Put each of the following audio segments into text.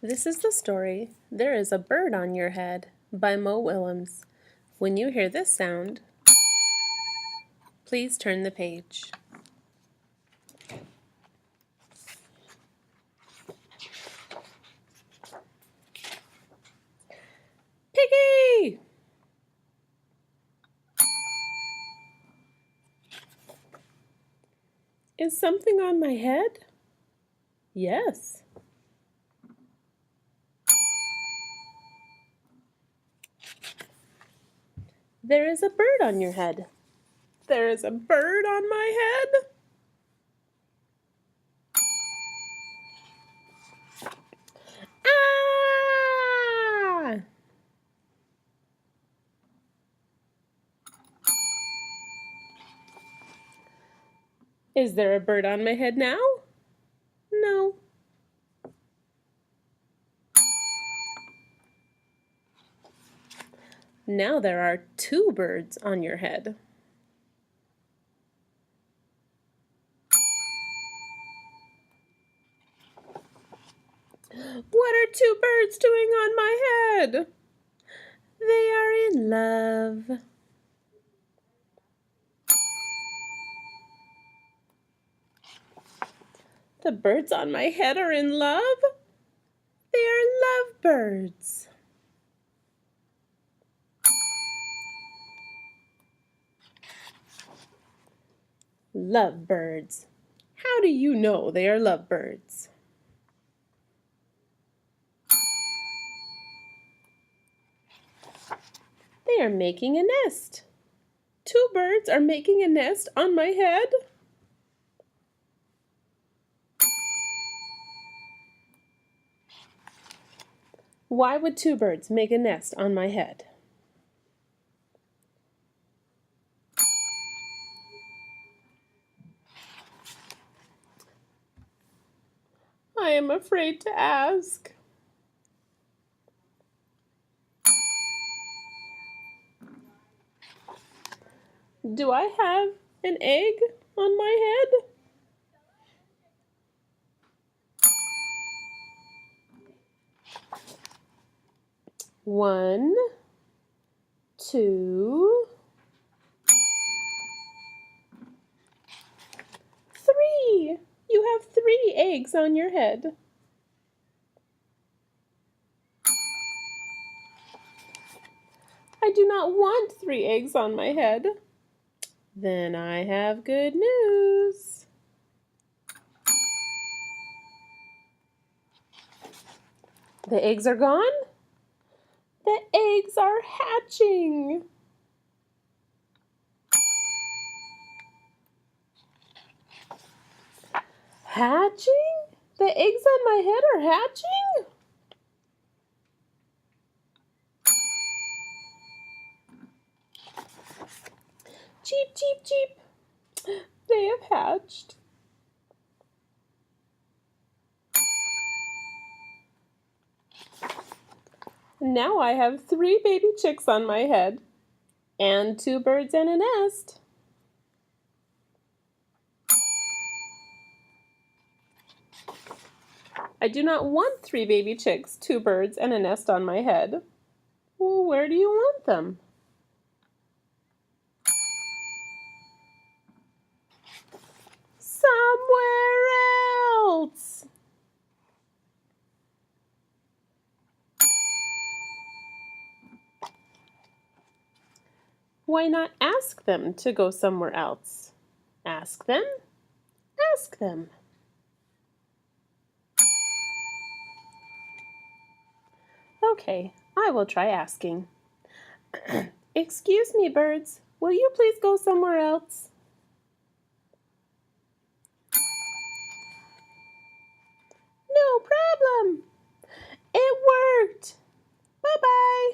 This is the story, There is a Bird on Your Head, by Mo Willems. When you hear this sound, please turn the page. Piggy! Is something on my head? Yes. There is a bird on your head. There is a bird on my head? Ah! Is there a bird on my head now? No. Now there are two birds on your head. What are two birds doing on my head? They are in love. The birds on my head are in love? They are lovebirds. Lovebirds. How do you know they are lovebirds? They are making a nest. Two birds are making a nest on my head. Why would two birds make a nest on my head? I am afraid to ask. Do I have an egg on my head? One, two, three. You have three eggs on your head. I do not want three eggs on my head. Then I have good news. The eggs are gone? The eggs are hatching. Hatching? The eggs on my head are hatching? Cheep, cheep, cheep. They have hatched. Now I have three baby chicks on my head and two birds in a nest. I do not want three baby chicks, two birds, and a nest on my head. Well, where do you want them? Somewhere else. Why not ask them to go somewhere else? Ask them. Ask them. Okay, I will try asking. Excuse me, birds. Will you please go somewhere else? No problem. It worked. Bye-bye.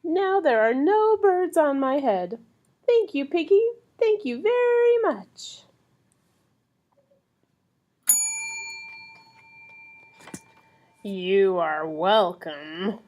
Now there are no birds on my head. Thank you, Piggy. Thank you very much. You are welcome.